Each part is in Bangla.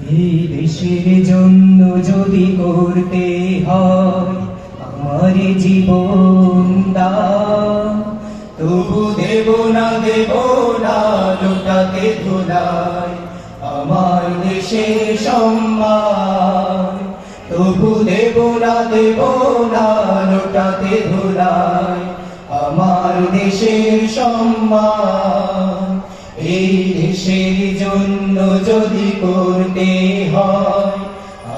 এই দেশের জন্য যদি করতে হয় আমার জীবন দান, তবু দেব না লুটাতে ধুলায় আমার দেশের সম্মান। তবু দেব না লুটাতে ধুলায় আমার দেশের সম্মান। এই দেশের জন্য যদি করতে হয়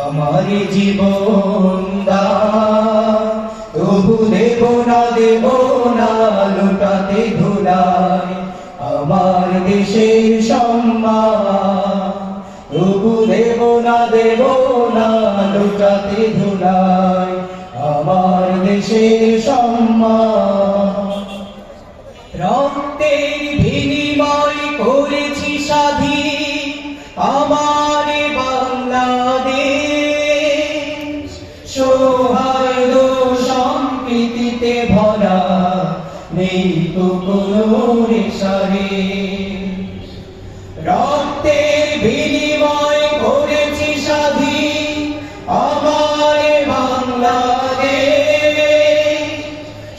আমার জীবন দান, তবু দেব না লুটাতে ধুলায় আমার দেশের সম্মান। তবু দেব না লুটাতে ধুলায় আমার দেশের সম্মান। রক্তের বিনিময় করেছি স্বাধীন আমার বাংলাদেশ, সৌহার্দ্য সম্প্রীতিতে ভরা নেই তো কোনো রেশারেশ। রক্তের বিনিময় করেছি স্বাধীন আমার বাংলাদেশ,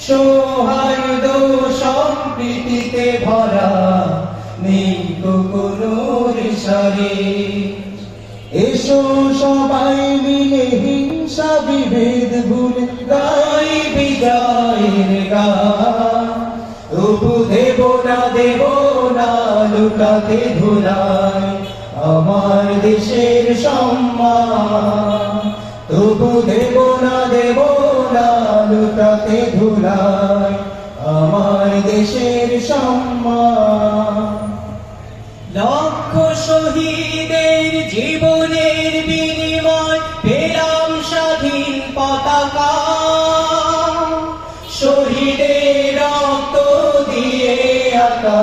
সৌহার্দ্য সম্প্রীতিতে ভরা নেই তো কোনো রেশারেশ। এসো সবাই মিলে হিংসা বিভেদ ভুলে গাই বিজয়ের গান। তবু দেব না লুটাতে ধুলায় আমার দেশের সম্মান। তবু দেব না লুটাতে ধুলায় আমার দেশের সম্মান। লক্ষ শহীদের জীবনের বিনিময় পেলাম স্বাধীন পতাকা, শহীদের রক্ত দিয়ে আঁকা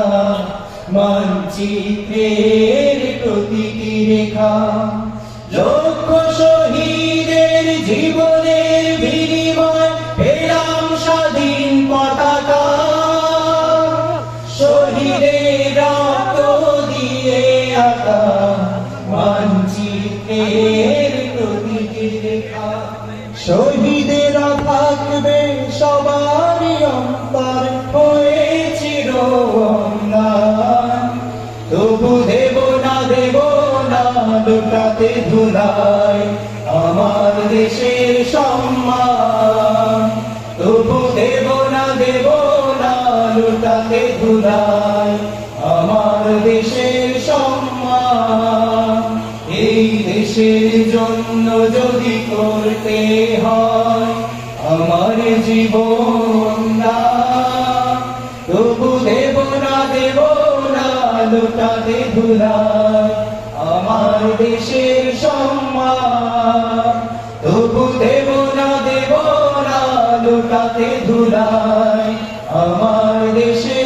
মানচিত্রের প্রতিটি রেখা। লক্ষ শহীদের জীবনের বিনিময় পেলাম স্বাধীন পতাকা, শহীদের রক্ত দিয়ে আঁকা মানচিত্রের প্রতিটি রেখা। শহীদেরা থাকবে সবারই অন্তর হয়ে চিরঅম্লান। তবু দেব না লুটাতে ধুলায় আমার দেশের সম্মান। তবু দেব না লুটাতে ধুলায় আমার দেশের সম্মান। এই দেশের জন্য যদি করতে হয় আমার জীবন দান, তবু দেব না লুটাতে ধুলায় আমার দেশের সম্মান। তবু দেব না লুটাতে ধুলায় আমার দেশের